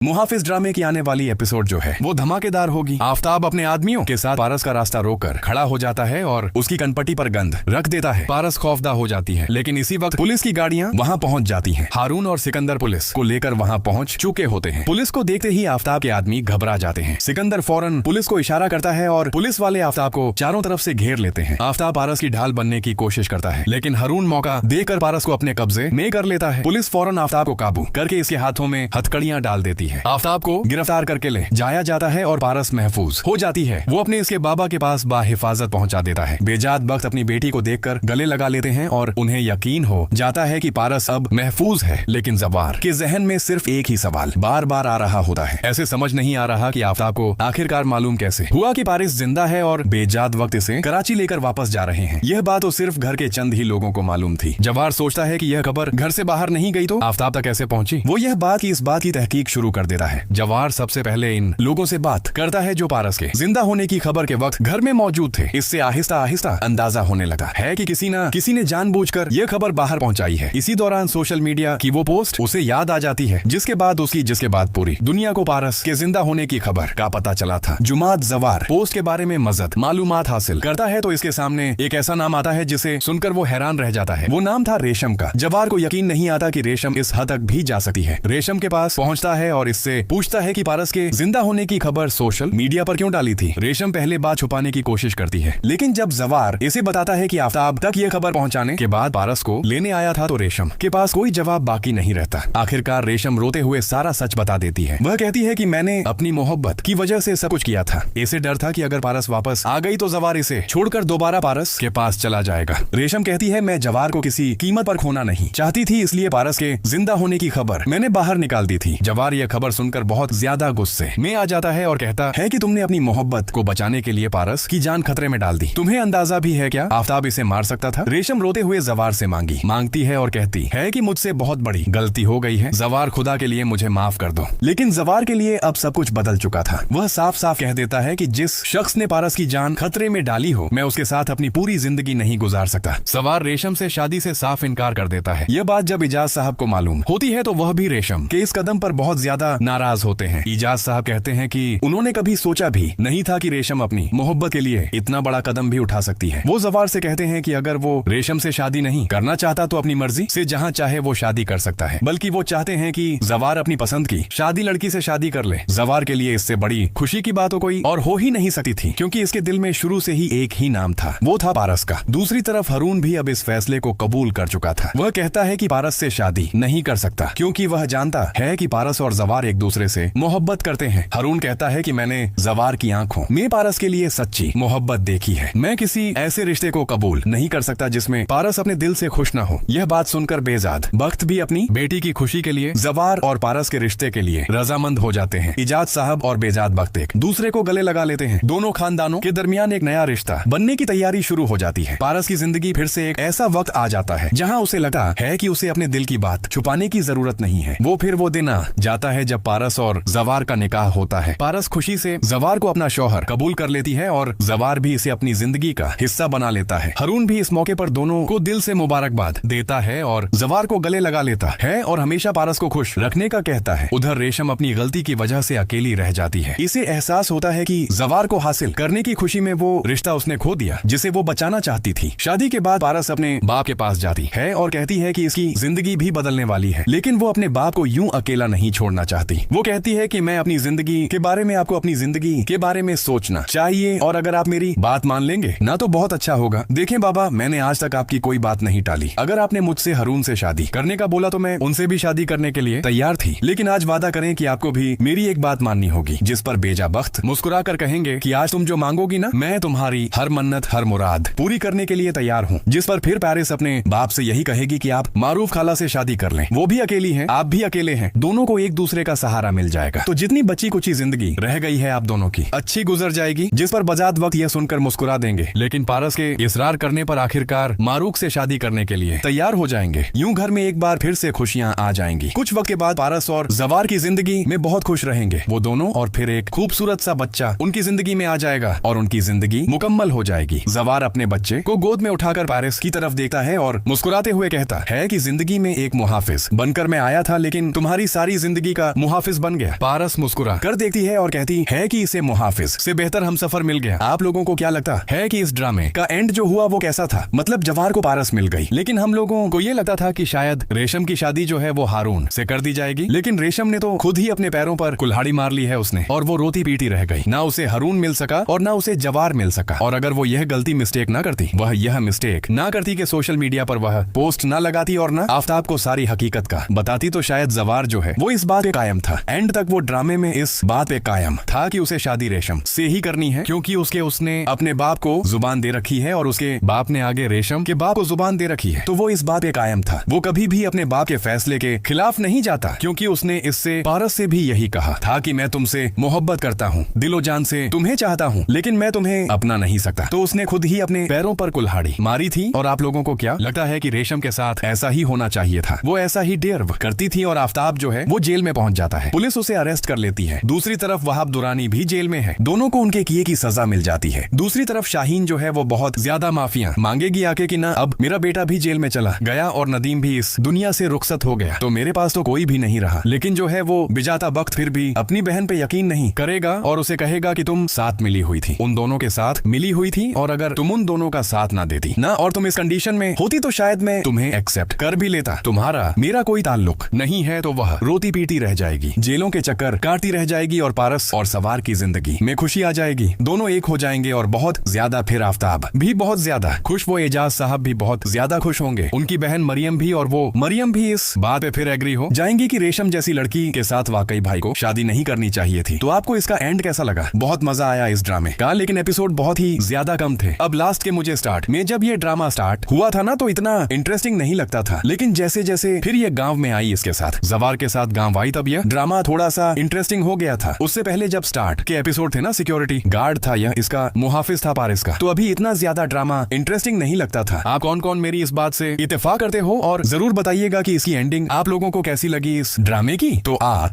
मुहाफिज ड्रामे की आने वाली एपिसोड जो है वो धमाकेदार होगी। आफ्ताब अपने आदमियों के साथ पारस का रास्ता रोककर खड़ा हो जाता है और उसकी कनपटी पर गंध रख देता है। पारस खौफदा हो जाती है, लेकिन इसी वक्त पुलिस की गाड़ियां वहां पहुंच जाती हैं। हारून और सिकंदर पुलिस को लेकर वहां पहुंच चुके होते हैं। पुलिस को देखते ही आफ्ताब के आदमी घबरा जाते हैं। सिकंदर फौरन पुलिस को इशारा करता है और पुलिस वाले आफ्ताब को चारों तरफ से घेर लेते हैं। आफ्ताब पारस की ढाल बनने की कोशिश करता है, लेकिन हारून मौका देकर पारस को अपने कब्जे में कर लेता है। पुलिस फौरन आफ्ताब को काबू करके इसके हाथों में हथकड़ियां डाल देती है। आफ्ताब को गिरफ्तार करके ले जाया जाता है और पारस महफूज हो जाती है। वो अपने इसके बाबा के पास बाहिफाजत पहुंचा देता है। बेजात बख्त अपनी बेटी को देखकर गले लगा लेते हैं और उन्हें यकीन हो जाता है कि पारस अब महफूज है। लेकिन जवार के जहन में सिर्फ एक ही सवाल बार बार आ रहा होता है। ऐसे समझ नहीं आ रहा कि आफ्ताब को आखिरकार मालूम कैसे हुआ कि पारस जिंदा है और बेजात वक्त इसे कराची लेकर वापस जा रहे हैं। यह बात तो सिर्फ घर के चंद ही लोगों को मालूम थी। जवार सोचता है कि यह खबर घर से बाहर नहीं गई तो आफ्ताब तक कैसे पहुंची। वो यह बात की इस बात की तहकीक शुरू कर देता है। जवार सबसे पहले इन लोगों से बात करता है जो पारस के जिंदा होने की खबर के वक्त घर में मौजूद थे। इससे आहिस्ता आहिस्ता अंदाजा होने लगा है कि किसी ने जानबूझकर यह खबर बाहर पहुंचाई है। इसी दौरान सोशल मीडिया की वो पोस्ट उसे याद आ जाती है, जिसके बाद पूरी दुनिया को पारस के जिंदा होने की खबर का पता चला था। जुमात जवार पोस्ट के बारे में मज़ीद मालूमात हासिल करता है तो इसके सामने एक ऐसा नाम आता है जिसे सुनकर वो हैरान रह जाता है। वो नाम था रेशम का। जवार को यकीन नहीं आता कि रेशम इस हद तक भी जा सकती है। रेशम के पास पहुंचता है और इससे पूछता है कि पारस के जिंदा होने की खबर सोशल मीडिया पर क्यों डाली थी। रेशम पहले बात छुपाने की कोशिश करती है, लेकिन जब जवार इसे बताता है कि आफ्ताब तक यह खबर पहुंचाने के बाद पारस को लेने आया था तो रेशम के पास कोई जवाब बाकी नहीं रहता। आखिरकार रेशम रोते हुए सारा सच बता देती है। वह कहती है कि मैंने अपनी मोहब्बत की वजह से सब कुछ किया था। इसे डर था कि अगर पारस वापस आ गई तो जवार इसे छोड़कर दोबारा पारस के पास चला जाएगा। रेशम कहती है मैं जवार को किसी कीमत पर खोना नहीं चाहती थी, इसलिए पारस के जिंदा होने की खबर मैंने बाहर निकाल दी थी। जवार यह खबर सुनकर बहुत ज्यादा गुस्से में आ जाता है और कहता है कि तुमने अपनी मोहब्बत को बचाने के लिए पारस की जान खतरे में डाल दी। तुम्हें अंदाजा भी है क्या आफ्ताब इसे मार सकता था। रेशम रोते हुए जवार से मांगती है और कहती है कि मुझसे बहुत बड़ी गलती हो गई है। जवार खुदा के लिए मुझे माफ कर दो। लेकिन जवार के लिए अब सब कुछ बदल चुका था। वह साफ साफ कह देता है कि जिस शख्स ने पारस की जान खतरे में डाली हो, मैं उसके साथ अपनी पूरी जिंदगी नहीं गुजार सकता। जवार रेशम से शादी से साफ इनकार कर देता है। यह बात जब इजाज साहब को मालूम होती है तो वह भी रेशम के इस कदम पर बहुत ज्यादा नाराज होते हैं। इजाज साहब कहते हैं कि उन्होंने कभी सोचा भी नहीं था कि रेशम अपनी मोहब्बत के लिए इतना बड़ा कदम भी उठा सकती है। वो जवार से कहते हैं कि अगर वो रेशम से शादी नहीं करना चाहता तो अपनी मर्जी से जहां चाहे वो शादी कर सकता है, बल्कि वो चाहते हैं कि जवार अपनी पसंद की शादी लड़की से शादी कर ले। जवार के लिए इससे बड़ी खुशी की बात तो कोई और हो ही नहीं सकती थी, क्योंकि इसके दिल में शुरू से ही एक ही नाम था, वो था पारस का। दूसरी तरफ हारून भी अब इस फैसले को कबूल कर चुका था। वह कहता है कि पारस से शादी नहीं कर सकता, क्योंकि वह जानता है कि पारस और जवार एक दूसरे से मोहब्बत करते हैं। हारून कहता है कि मैंने जवार की आंखों में पारस के लिए सच्ची मोहब्बत देखी है। मैं किसी ऐसे रिश्ते को कबूल नहीं कर सकता जिसमें पारस अपने दिल से खुश न हो। यह बात सुनकर बेजाद बख्त भी अपनी बेटी की खुशी के लिए जवार और पारस के रिश्ते के लिए रजामंद हो जाते हैं। इजाज साहब और बेजाद बख्त एक दूसरे को गले लगा लेते हैं। दोनों खानदानों के दरमियान एक नया रिश्ता बनने की तैयारी शुरू हो जाती है। पारस की जिंदगी फिर से एक ऐसा वक्त आ जाता है जहाँ उसे लगता है कि उसे अपने दिल की बात छुपाने की जरूरत नहीं है। वो दिन आ जाता है जब पारस और जवार का निकाह होता है। पारस खुशी से जवार को अपना शौहर कबूल कर लेती है और जवार भी इसे अपनी जिंदगी का हिस्सा बना लेता है। हारून भी इस मौके पर दोनों को दिल से मुबारकबाद देता है और जवार को गले लगा लेता है और हमेशा पारस को खुश रखने का कहता है। उधर रेशम अपनी गलती की वजह से अकेली रह जाती है। इसे एहसास होता है कि जवार को हासिल करने की खुशी में वो रिश्ता उसने खो दिया जिसे वो बचाना चाहती थी। शादी के बाद पारस अपने बाप के पास जाती है और कहती है कि इसकी जिंदगी भी बदलने वाली है, लेकिन वो अपने बाप को यूं अकेला नहीं छोड़ना चाहती। वो कहती है कि मैं अपनी जिंदगी के बारे में आपको अपनी जिंदगी के बारे में सोचना चाहिए और अगर आप मेरी बात मान लेंगे ना तो बहुत अच्छा होगा। देखें बाबा, मैंने आज तक आपकी कोई बात नहीं टाली। अगर आपने मुझसे हारून से शादी करने का बोला तो मैं उनसे भी शादी करने के लिए तैयार थी, लेकिन आज वादा करें कि आपको भी मेरी एक बात माननी होगी। जिस पर बेजा बख्त मुस्कुरा कर कहेंगे कि आज तुम जो मांगोगी ना, मैं तुम्हारी हर मन्नत हर मुराद पूरी करने के लिए तैयार हूँ। जिस पर फिर पारस अपने बाप से यही कहेगी कि आप मारूफ खाला से शादी कर लें। वो भी अकेली है, आप भी अकेले हैं, दोनों को एक दूसरे का सहारा मिल जाएगा। तो जितनी बची कुची जिंदगी रह गई है आप दोनों की अच्छी गुजर जाएगी। जिस पर बजात वक्त यह सुनकर मुस्कुरा देंगे, लेकिन पारस के इसरार करने पर आखिरकार मारूफ से शादी करने के लिए तैयार हो जाएंगे। यूं घर में एक बार फिर से खुशियां आ जाएंगी। कुछ वक्त के बाद पारस और जवार की जिंदगी में बहुत खुश रहेंगे वो दोनों, और फिर एक खूबसूरत सा बच्चा उनकी जिंदगी में आ जाएगा और उनकी जिंदगी मुकम्मल हो जाएगी। जवार अपने बच्चे को गोद में उठाकर पारस की तरफ देखता है और मुस्कुराते हुए कहता है कि जिंदगी में एक मुहाफिज बनकर मैं आया था, लेकिन तुम्हारी सारी जिंदगी का उसका मुहाफिज बन गया। पारस मुस्कुरा कर देखती है और कहती है कि इसे मुहाफिज से बेहतर हमसफर मिल गया। आप लोगों को क्या लगता है कि इस ड्रामे का एंड जो हुआ वो कैसा था? मतलब जवार को पारस मिल गई, लेकिन हम लोगों को ये लगता था कि शायद रेशम की शादी जो है वो हारून से कर दी जाएगी, लेकिन रेशम ने तो खुद ही अपने पैरों पर कुल्हाड़ी मार ली है उसने, और वो रोती पीटी रह गई। ना उसे हारून मिल सका और ना उसे जवार मिल सका। और अगर वो यह गलती मिस्टेक ना करती, वह यह मिस्टेक ना करती कि सोशल मीडिया पर वह पोस्ट ना लगाती और ना आफ्ताब को सारी हकीकत का बताती, तो शायद जवार जो है वो इस बात पे कायम था। एंड तक वो ड्रामे में इस बात पे कायम था कि उसे शादी रेशम से ही करनी है, क्योंकि उसने अपने बाप को जुबान दे रखी है और उसके बाप ने आगे रेशम के बाप को जुबान दे रखी है। तो वो इस बात पे कायम था। वो कभी भी अपने बाप के फैसले के खिलाफ नहीं जाता, क्योंकि उसने इससे पारस से भी यही कहा था कि मैं तुमसे मोहब्बत करता हूँ, दिलो जान से तुम्हें चाहता हूँ, लेकिन मैं तुम्हें अपना नहीं सकता। तो उसने खुद ही अपने पैरों पर कुल्हाड़ी मारी थी। और आप लोगों को क्या लगता है कि रेशम के साथ ऐसा ही होना चाहिए था? वो ऐसा ही डेर्व करती थी और आफ्ताब जो है वो जेल में पहुंच जाता है। पुलिस उसे अरेस्ट कर लेती है। दूसरी तरफ वहाब दुरानी भी जेल में है। दोनों को उनके किए की सजा मिल जाती है। दूसरी तरफ शाहीन जो है वो बहुत ज्यादा माफिया मांगेगी आके कि ना अब मेरा बेटा भी जेल में चला गया और नदीम भी इस दुनिया से रुखसत हो गया, तो मेरे पास तो कोई भी नहीं रहा। लेकिन जो है वो बिजाता वक्त फिर भी अपनी बहन पे यकीन नहीं करेगा और उसे कहेगा कि तुम साथ मिली हुई थी, उन दोनों के साथ मिली हुई थी, और अगर तुम उन दोनों का साथ ना देती ना और तुम इस कंडीशन में होती तो शायद मैं तुम्हें एक्सेप्ट कर भी लेता। तुम्हारा मेरा कोई ताल्लुक नहीं है। तो वह रोती पीटी रह जाएगी, जेलों के चक्कर काटती रह जाएगी और पारस और सवार की जिंदगी में खुशी आ जाएगी। दोनों एक हो जाएंगे और बहुत ज्यादा। फिर आफ्ताब भी बहुत ज्यादा खुश, वो एजाज साहब भी बहुत ज्यादा खुश होंगे, उनकी बहन मरियम भी, और वो मरियम भी इस बात पे फिर एग्री हो जाएंगी कि रेशम जैसी लड़की के साथ वाकई भाई को शादी नहीं करनी चाहिए थी। तो आपको इसका एंड कैसा लगा? बहुत मजा आया इस ड्रामे का, लेकिन एपिसोड बहुत ही ज्यादा कम थे। अब लास्ट के मुझे स्टार्ट में जब ये ड्रामा स्टार्ट हुआ था ना तो इतना इंटरेस्टिंग नहीं लगता था, लेकिन जैसे जैसे फिर ये गांव में आई, इसके साथ जवार के साथ गांव आई, तब यह ड्रामा थोड़ा सा इंटरेस्टिंग हो गया था। उससे पहले जब स्टार्ट के एपिसोड थे ना, सिक्योरिटी गार्ड था यह, इसका मुहाफिज था पारस का, तो अभी इतना ज्यादा ड्रामा इंटरेस्टिंग नहीं लगता था। आप कौन कौन मेरी इस बात से इत्तेफाक करते हो और जरूर बताइएगा कि इसकी एंडिंग आप लोगों को कैसी लगी इस ड्रामे की। तो आप